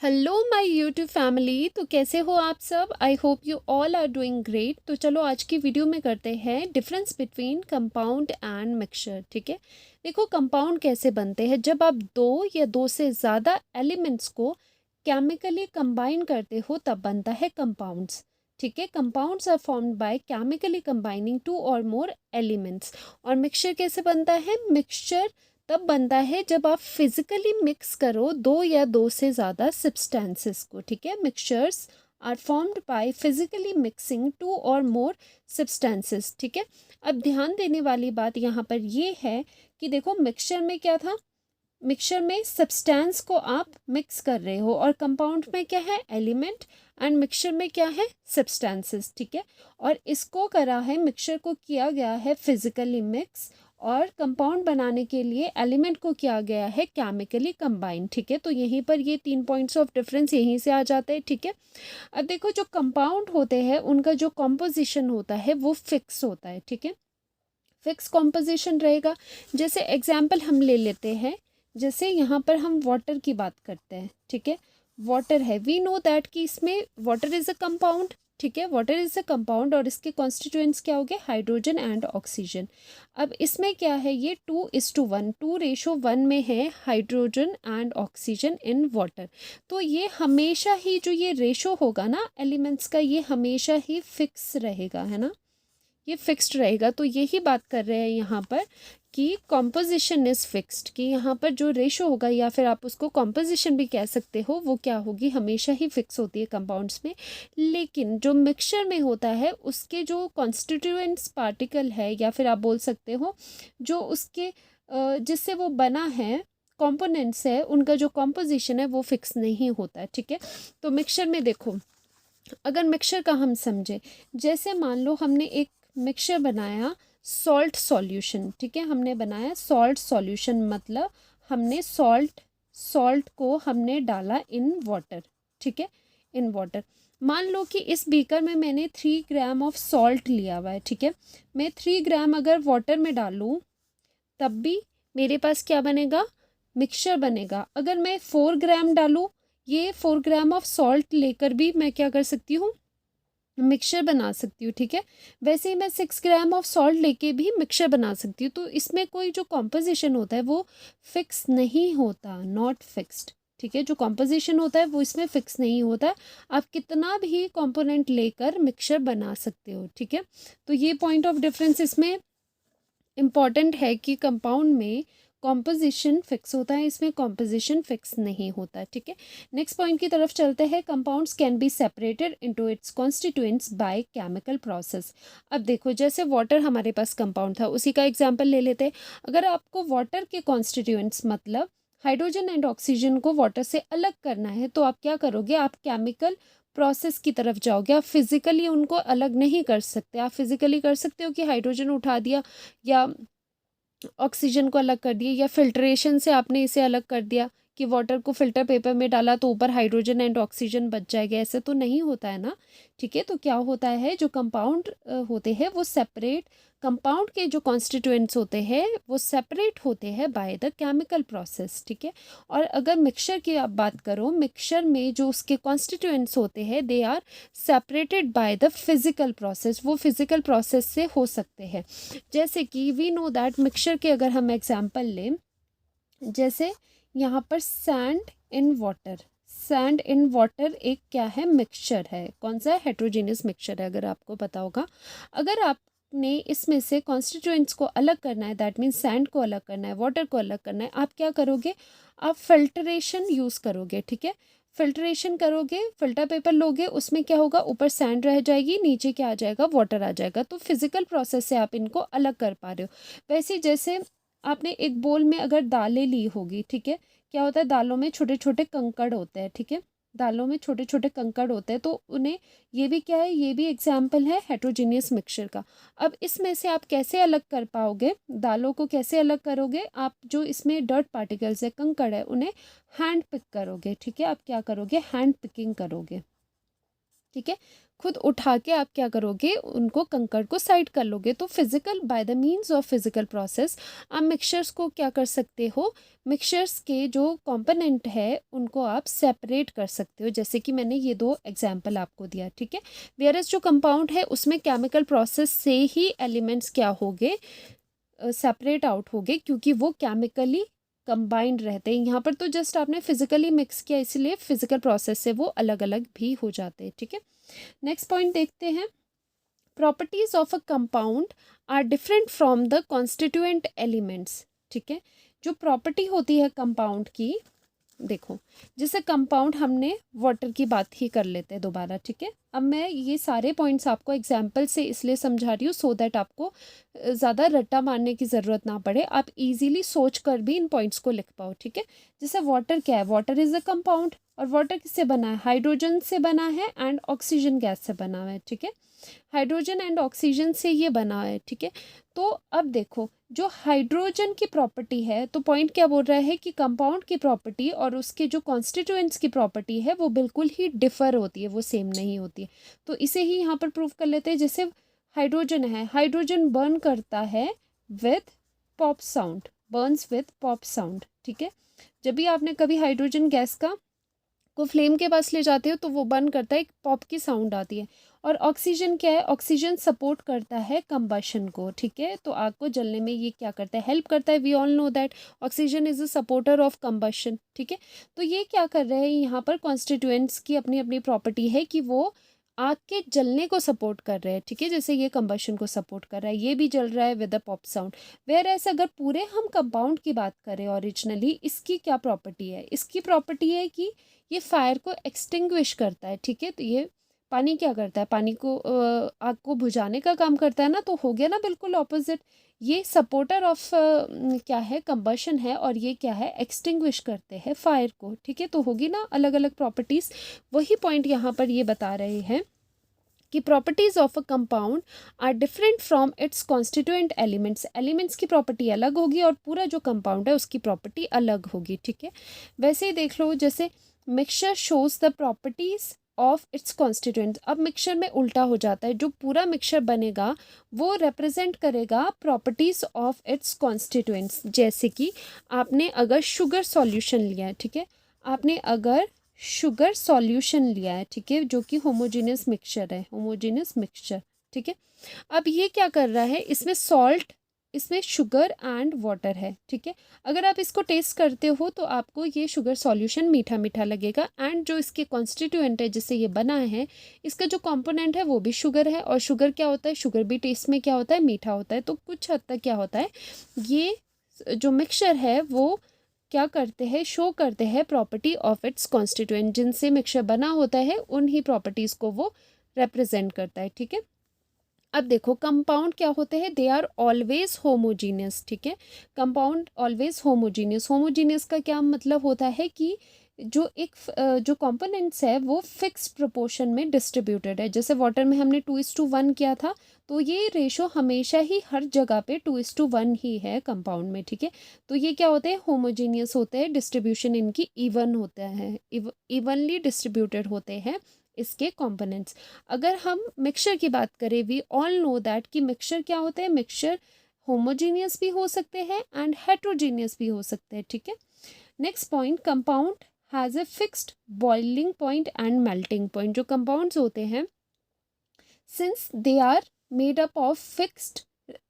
Hello my YouTube family. तो कैसे हो आप सब? I hope you all are doing great. तो चलो आज की वीडियो में करते हैं difference between compound and mixture. ठीक है, देखो कंपाउंड कैसे बनते हैं। जब आप दो या दो से ज़्यादा एलिमेंट्स को केमिकली कंबाइन करते हो तब बनता है कंपाउंड्स। ठीक है, compounds are formed by chemically combining two और मोर एलिमेंट्स। और मिक्सचर कैसे बनता है? मिक्सचर तब बनता है जब आप फिजिकली मिक्स करो दो या दो से ज़्यादा सब्सटेंसेस को। ठीक है, mixtures are formed by physically mixing two और मोर सब्सटेंसेस। ठीक है, अब ध्यान देने वाली बात यहाँ पर ये है कि देखो मिक्सचर में क्या था, मिक्सचर में सब्सटेंस को आप मिक्स कर रहे हो, और कंपाउंड में क्या है? एलिमेंट। एंड मिक्सचर में क्या है? सब्सटेंसेस। ठीक है, और इसको करा है, मिक्सचर को किया गया है फिजिकली मिक्स, और कंपाउंड बनाने के लिए एलिमेंट को किया गया है केमिकली कंबाइन। ठीक है, तो यहीं पर ये 3 पॉइंट्स ऑफ डिफरेंस यहीं से आ जाते हैं। ठीक है, अब देखो जो कंपाउंड होते हैं उनका जो कॉम्पोजिशन होता है वो फिक्स होता है। ठीक है, फिक्स कॉम्पोजिशन रहेगा। जैसे एग्जाम्पल हम ले लेते हैं, जैसे यहाँ पर हम वाटर की बात करते हैं। ठीक है, वाटर है, वी नो दैट कि इसमें वाटर इज़ अ कंपाउंड। ठीक है, वाटर इज़ अ कंपाउंड और इसके कॉन्स्टिट्यूएंट्स क्या हो गए? Hydrogen and oxygen. अब इसमें क्या है? ये 2:1, 2:1 में है hydrogen and oxygen in water. तो ये हमेशा ही जो ये रेशो होगा ना एलिमेंट्स का, ये हमेशा ही फिक्स रहेगा, है ना, ये फिक्स्ड रहेगा। तो यही बात कर रहे हैं यहाँ पर कि कॉम्पोजिशन इज़ फिक्स्ड, कि यहाँ पर जो रेशो होगा या फिर आप उसको कॉम्पोजिशन भी कह सकते हो, वो क्या होगी? हमेशा ही फिक्स होती है कंपाउंड्स में। लेकिन जो मिक्सचर में होता है उसके जो कॉन्स्टिट्यूएंट्स पार्टिकल है, या फिर आप बोल सकते हो जो उसके जिससे वो बना है कंपोनेंट्स है, उनका जो कॉम्पोजिशन है वो फिक्स नहीं होता है। ठीक है, तो मिक्सचर में देखो, अगर मिक्सचर का हम समझे, जैसे मान लो हमने एक मिक्सचर बनाया सॉल्ट सॉल्यूशन। ठीक है, हमने बनाया सॉल्ट सॉल्यूशन, मतलब हमने सॉल्ट सॉल्ट को हमने डाला इन वाटर। ठीक है, इन वाटर। मान लो कि इस बीकर में मैंने 3 ग्राम ऑफ सॉल्ट लिया हुआ है। ठीक है, मैं 3 ग्राम अगर वाटर में डालूँ तब भी मेरे पास क्या बनेगा? मिक्सचर बनेगा। अगर मैं 4 ग्राम डालूँ, ये 4 ग्राम ऑफ सॉल्ट लेकर भी मैं क्या कर सकती हूँ? मिक्सचर बना सकती हूँ। ठीक है, वैसे ही मैं 6 ग्राम ऑफ सॉल्ट लेके भी मिक्सचर बना सकती हूँ। तो इसमें कोई जो कॉम्पोजिशन होता है वो फिक्स नहीं होता, नॉट फिक्स्ड। ठीक है, जो कॉम्पोजिशन होता है वो इसमें फिक्स नहीं होता। आप कितना भी कंपोनेंट लेकर मिक्सचर बना सकते हो। ठीक है, तो ये पॉइंट ऑफ डिफरेंस इसमें इम्पॉर्टेंट है कि कंपाउंड में कॉम्पोजिशन फिक्स होता है, इसमें कॉम्पोजिशन फिक्स नहीं होता। ठीक है, नेक्स्ट पॉइंट की तरफ चलते हैं। Compounds can be separated into its constituents by chemical process. अब देखो, जैसे वाटर हमारे पास कंपाउंड था, उसी का एग्जांपल ले लेते हैं। अगर आपको वाटर के कॉन्स्टिट्यूएंट्स मतलब हाइड्रोजन एंड ऑक्सीजन को वाटर से अलग करना है, तो आप क्या करोगे? आप केमिकल प्रोसेस की तरफ जाओगे। आप फिजिकली उनको अलग नहीं कर सकते। आप फिजिकली कर सकते हो कि हाइड्रोजन उठा दिया या ऑक्सीजन को अलग कर दिया, या फिल्ट्रेशन से आपने इसे अलग कर दिया कि वाटर को फिल्टर पेपर में डाला तो ऊपर हाइड्रोजन एंड ऑक्सीजन बच जाएगा। ऐसे तो नहीं होता है ना। ठीक है, तो क्या होता है, जो कंपाउंड होते हैं वो सेपरेट, कंपाउंड के जो कॉन्स्टिट्यूएंट्स होते हैं वो सेपरेट होते हैं बाय द केमिकल प्रोसेस। ठीक है, और अगर मिक्सचर की आप बात करो, मिक्सचर में जो उसके कॉन्स्टिट्यूएंट्स होते हैं they are separated by the physical process, वो फिजिकल प्रोसेस से हो सकते हैं। जैसे कि वी नो दैट मिक्सचर के अगर हम एग्जांपल लें, जैसे यहाँ पर sand in water, sand in water एक क्या है? मिक्सचर है। कौन सा है? हेट्रोजीनियस मिक्सचर है, अगर आपको पता होगा। अगर आपने इसमें से कॉन्स्टिट्यूएंट्स को अलग करना है, दैट मीन्स सैंड को अलग करना है, वाटर को अलग करना है, आप क्या करोगे? आप फिल्ट्रेशन यूज़ करोगे। ठीक है, फिल्ट्रेशन करोगे, फिल्टर पेपर लोगे, उसमें क्या होगा? ऊपर सैंड रह जाएगी, नीचे क्या आ जाएगा? वाटर आ जाएगा। तो फिजिकल प्रोसेस से आप इनको अलग कर पा रहे हो। वैसे ही जैसे आपने एक बोल में अगर दालें ली होगी, ठीक है, क्या होता है? दालों में छोटे छोटे कंकड़ होते हैं। ठीक है, दालों में छोटे छोटे कंकड़ होते हैं, तो उन्हें, ये भी क्या है? ये भी एग्जाम्पल है हेट्रोजीनियस मिक्सचर का। अब इसमें से आप कैसे अलग कर पाओगे? दालों को कैसे अलग करोगे? आप जो इसमें डर्ट पार्टिकल्स है, कंकड़ है, उन्हें हैंड पिक करोगे। ठीक है, आप क्या करोगे? हैंड पिकिंग करोगे। ठीक है। खुद उठा के आप क्या करोगे, उनको कंकड़ को साइड कर लोगे। तो physical, by the means of physical process आप मिक्सचर्स को क्या कर सकते हो, मिक्सचर्स के जो कंपोनेंट है उनको आप सेपरेट कर सकते हो, जैसे कि मैंने ये दो एग्जांपल आपको दिया, ठीक है। वेयरएस जो कंपाउंड है उसमें केमिकल प्रोसेस से ही एलिमेंट्स क्या होंगे, सेपरेट आउट हो गए, क्योंकि वो केमिकली कंबाइंड रहते हैं। यहाँ पर तो जस्ट आपने फिजिकली मिक्स किया, इसलिए फिजिकल प्रोसेस से वो अलग अलग भी हो जाते हैं, ठीक है। नेक्स्ट पॉइंट देखते हैं, properties of a compound are different from the constituent elements, ठीक है। जो प्रॉपर्टी होती है कंपाउंड की, देखो जैसे कंपाउंड, हमने वाटर की बात ही कर लेते हैं दोबारा, ठीक है। अब मैं ये सारे पॉइंट्स आपको एग्जाम्पल से इसलिए समझा रही हूँ सो दैट आपको ज़्यादा रट्टा मारने की ज़रूरत ना पड़े, आप इजीली सोच कर भी इन पॉइंट्स को लिख पाओ, ठीक है। जैसे वाटर क्या है, वाटर इज़ अ कंपाउंड, और वाटर किससे बना है, हाइड्रोजन से बना है एंड ऑक्सीजन गैस से बना हुआ है, ठीक है। हाइड्रोजन एंड ऑक्सीजन से ये बना है, ठीक है। तो अब देखो जो हाइड्रोजन की प्रॉपर्टी है, तो पॉइंट क्या बोल रहा है कि कंपाउंड की प्रॉपर्टी और उसके जो कॉन्स्टिट्यूएंट्स की प्रॉपर्टी है वो बिल्कुल ही डिफर होती है, वो सेम नहीं होती है। तो इसे ही यहाँ पर प्रूव कर लेते हैं। जैसे हाइड्रोजन है, हाइड्रोजन बर्न करता है with pop sound, Burns with pop sound, ठीक है। जब भी आपने कभी हाइड्रोजन गैस को फ्लेम के पास ले जाते हो तो वो बर्न करता है, एक पॉप की साउंड आती है। और ऑक्सीजन क्या है, ऑक्सीजन सपोर्ट करता है कंबशन को, ठीक है। तो आग को जलने में ये क्या करता है, हेल्प करता है। We all know that oxygen is a supporter of combustion, ठीक है। तो ये क्या कर रहे हैं, यहाँ पर कॉन्स्टिट्यूएंट्स की अपनी अपनी प्रॉपर्टी है कि वो आग के जलने को सपोर्ट कर रहे हैं, ठीक है। जैसे ये कंबशन को सपोर्ट कर रहा है, ये भी जल रहा है with a pop sound. Where ऐसे अगर पूरे हम कंपाउंड की बात करें ओरिजिनली, इसकी क्या प्रॉपर्टी है, इसकी प्रॉपर्टी है कि ये फायर को एक्सटिंग्विश करता है, ठीक है। तो ये पानी क्या करता है, पानी को आग को बुझाने का काम करता है ना, तो हो गया ना बिल्कुल ऑपोजिट। ये सपोर्टर ऑफ क्या है, कंबशन है, और ये क्या है, एक्सटिंग्विश करते हैं फायर को, ठीक है। तो होगी ना अलग अलग प्रॉपर्टीज। वही पॉइंट यहाँ पर ये बता रहे हैं कि properties of a compound are different from its constituent elements, elements की प्रॉपर्टी अलग होगी और पूरा जो कंपाउंड है उसकी प्रॉपर्टी अलग होगी, ठीक है। वैसे ही देख लो, जैसे mixture shows the properties of its constituent. अब मिक्सचर में उल्टा हो जाता है, जो पूरा मिक्सचर बनेगा वो रिप्रेजेंट करेगा प्रॉपर्टीज ऑफ इट्स कॉन्स्टिट्यूएंट्स। जैसे कि आपने अगर शुगर सॉल्यूशन लिया है, ठीक है, आपने अगर शुगर सॉल्यूशन लिया है, ठीक है, जो कि होमोजेनियस मिक्सचर है, होमोजेनियस मिक्सचर, ठीक है। अब ये क्या कर रहा है, इसमें सॉल्ट, इसमें शुगर एंड वाटर है, ठीक है। अगर आप इसको टेस्ट करते हो तो आपको ये शुगर सॉल्यूशन मीठा मीठा लगेगा, एंड जो इसके कॉन्स्टिट्यूएंट है जिससे ये बना है, इसका जो कंपोनेंट है वो भी शुगर है। और शुगर क्या होता है, शुगर भी टेस्ट में क्या होता है, मीठा होता है। तो कुछ हद तक क्या होता है, ये जो मिक्सचर है वो क्या करते हैं, शो करते हैं प्रॉपर्टी ऑफ इट्स कॉन्स्टिट्यूएंट, जिनसे मिक्सचर बना होता है उन्हीं प्रॉपर्टीज़ को वो रिप्रेजेंट करता है, ठीक है। अब देखो कंपाउंड क्या होते हैं, दे आर ऑलवेज होमोजीनियस, ठीक है। कंपाउंड ऑलवेज होमोजीनियस, होमोजीनियस का क्या मतलब होता है कि जो एक जो कंपोनेंट्स है वो फिक्स प्रोपोर्शन में डिस्ट्रीब्यूटेड है। जैसे वाटर में हमने 2:1 किया था, तो ये रेशो हमेशा ही हर जगह पे 2:1 ही है कंपाउंड में, ठीक है। तो ये क्या होते हैं, होमोजीनियस होते हैं, डिस्ट्रीब्यूशन इनकी इवन होता है, इवनली डिस्ट्रीब्यूटेड होते हैं इसके कंपोनेंट्स। अगर हम मिक्सचर की बात करें, वी ऑल नो दैट कि मिक्सचर क्या होते हैं, मिक्सचर होमोजीनियस भी हो सकते हैं एंड हेट्रोजीनियस भी हो सकते हैं, ठीक है। Next point, compound has a fixed boiling point and melting point. जो कंपाउंड्स होते हैं, since they are made up of fixed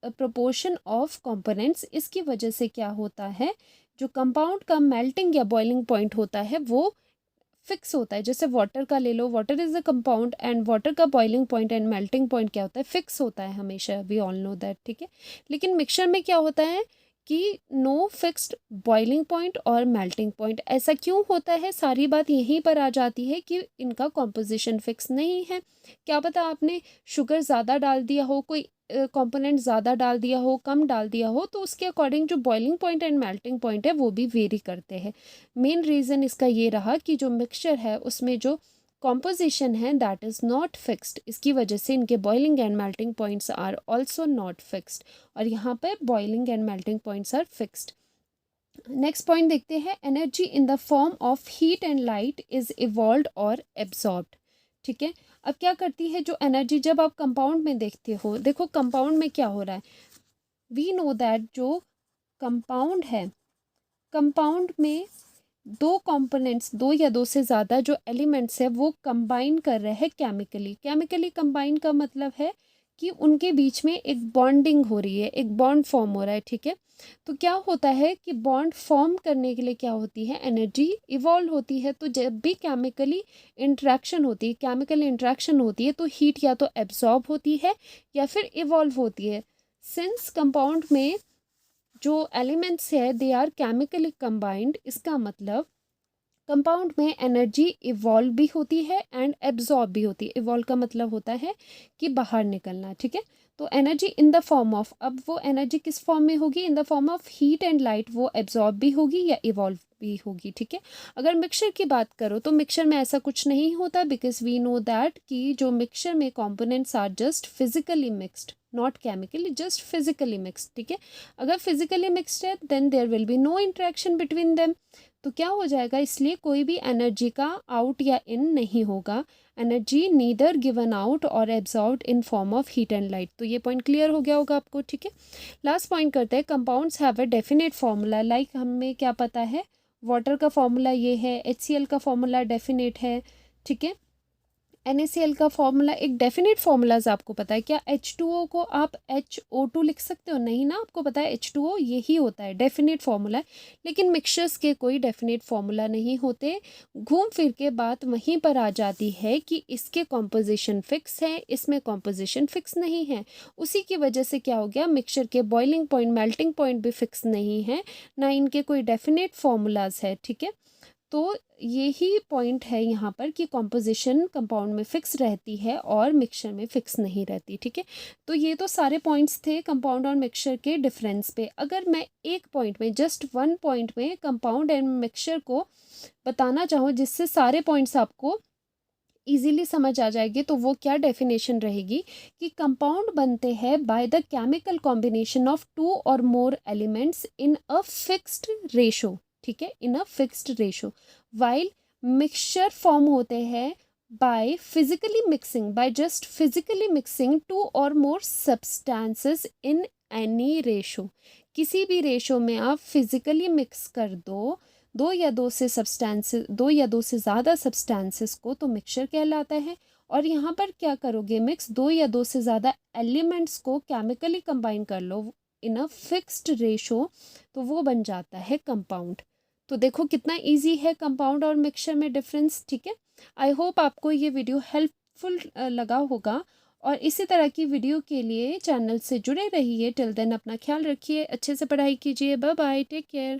proportion of components, इसकी वजह से क्या होता है, जो कंपाउंड का मेल्टिंग या बॉइलिंग पॉइंट होता है वो फिक्स होता है। जैसे वाटर का ले लो, water is a compound and water का boiling point and melting point क्या होता है, फिक्स होता है हमेशा, वी ऑल नो दैट, ठीक है। लेकिन मिक्सचर में क्या होता है कि नो फिक्स्ड बॉइलिंग पॉइंट और मेल्टिंग पॉइंट। ऐसा क्यों होता है, सारी बात यहीं पर आ जाती है कि इनका कॉम्पोजिशन फिक्स नहीं है। क्या पता आपने शुगर ज़्यादा डाल दिया हो, कोई कंपोनेंट ज़्यादा डाल दिया हो, कम डाल दिया हो, तो उसके अकॉर्डिंग जो boiling point and melting point है वो भी वेरी करते हैं। मेन रीज़न इसका ये रहा कि जो मिक्सचर है उसमें जो कॉम्पोजिशन है दैट इज़ नॉट फिक्स्ड, इसकी वजह से इनके boiling and melting points are also not fixed, और यहाँ पर boiling and melting points are fixed. Next point देखते हैं, energy in the form of heat and light is evolved or absorbed, ठीक है। अब क्या करती है जो एनर्जी, जब आप कंपाउंड में देखते हो, देखो कंपाउंड में क्या हो रहा है, वी नो दैट जो कंपाउंड है, कंपाउंड में दो कंपोनेंट्स, दो या दो से ज़्यादा जो एलिमेंट्स है वो कंबाइन कर रहे हैं केमिकली। केमिकली कंबाइन का मतलब है कि उनके बीच में एक बॉन्डिंग हो रही है, एक बॉन्ड फॉर्म हो रहा है, ठीक है। तो क्या होता है कि बॉन्ड फॉर्म करने के लिए क्या होती है, एनर्जी इवॉल्व होती है। तो जब भी केमिकली इंट्रैक्शन होती है, केमिकल इंट्रैक्शन होती है, तो हीट या तो एब्जॉर्ब होती है या फिर इवॉल्व होती है। सिंस कंपाउंड में जो एलिमेंट्स है दे आर केमिकली कंबाइंड, इसका मतलब कंपाउंड में एनर्जी इवॉल्व भी होती है एंड एब्जॉर्ब भी होती है। इवॉल्व का मतलब होता है कि बाहर निकलना, ठीक है। तो energy in the form of, अब वो एनर्जी किस फॉर्म में होगी, इन the form of heat and light, वो एब्जॉर्ब भी होगी या इवॉल्व भी होगी, ठीक है। अगर मिक्सचर की बात करो तो मिक्सचर में ऐसा कुछ नहीं होता, बिकॉज वी नो दैट कि जो मिक्सचर में components are just physically mixed, not chemically, just physically mixed, ठीक है। अगर फिजिकली मिक्सड है then there will be no interaction between them. तो क्या हो जाएगा, इसलिए कोई भी एनर्जी का आउट या इन नहीं होगा। एनर्जी नीदर गिवन आउट और absorbed in form of heat and light. तो ये पॉइंट क्लियर हो गया होगा आपको, ठीक है। लास्ट पॉइंट करते हैं, compounds have a definite formula. Like हमें क्या पता है, वाटर का फार्मूला ये है, HCl का फार्मूला डेफिनेट है, ठीक है। NaCl का फॉर्मूला एक डेफिनेट फार्मूलाज आपको पता है क्या, H2O को आप HO2 लिख सकते हो, नहीं ना, आपको पता है H2O यही होता है, डेफिनेट फार्मूला है। लेकिन मिक्सचर्स के कोई डेफिनेट फार्मूला नहीं होते। घूम फिर के बात वहीं पर आ जाती है कि इसके कॉम्पोजिशन फिक्स है, इसमें कॉम्पोजिशन फिक्स नहीं है। उसी की वजह से क्या हो गया, मिक्सचर के बॉइलिंग पॉइंट, मेल्टिंग पॉइंट भी फिक्स नहीं है, ना इनके कोई डेफिनेट फार्मूलाज है, ठीक है। तो यही पॉइंट है यहाँ पर कि कॉम्पोजिशन कंपाउंड में फिक्स रहती है और मिक्सचर में फिक्स नहीं रहती, ठीक है। तो ये तो सारे पॉइंट्स थे कंपाउंड और मिक्सचर के डिफरेंस पे। अगर मैं एक पॉइंट में, जस्ट वन पॉइंट में कंपाउंड एंड मिक्सचर को बताना चाहूँ जिससे सारे पॉइंट्स आपको इजीली समझ आ जाएगी, तो वो क्या डेफिनेशन रहेगी कि कंपाउंड बनते हैं by the chemical combination of two और more elements in a fixed ratio, ठीक है, in a fixed ratio. While mixture form होते हैं by physically mixing, by just physically mixing two और more substances in any ratio. किसी भी ratio में आप फिजिकली मिक्स कर दो दो या दो से सब्सटेंसेस, दो या दो से ज़्यादा सब्सटेंसेस को, तो मिक्सचर कहलाता है। और यहाँ पर क्या करोगे, मिक्स दो या दो से ज़्यादा एलिमेंट्स को केमिकली कंबाइन कर लो इन अ फिक्स्ड रेशो, तो वो बन जाता है कंपाउंड। तो देखो कितना इजी है कंपाउंड और मिक्सचर में डिफरेंस, ठीक है। आई होप आपको ये वीडियो हेल्पफुल लगा होगा, और इसी तरह की वीडियो के लिए चैनल से जुड़े रहिए। टिल देन अपना ख्याल रखिए, अच्छे से पढ़ाई कीजिए, बाय बाय, टेक केयर।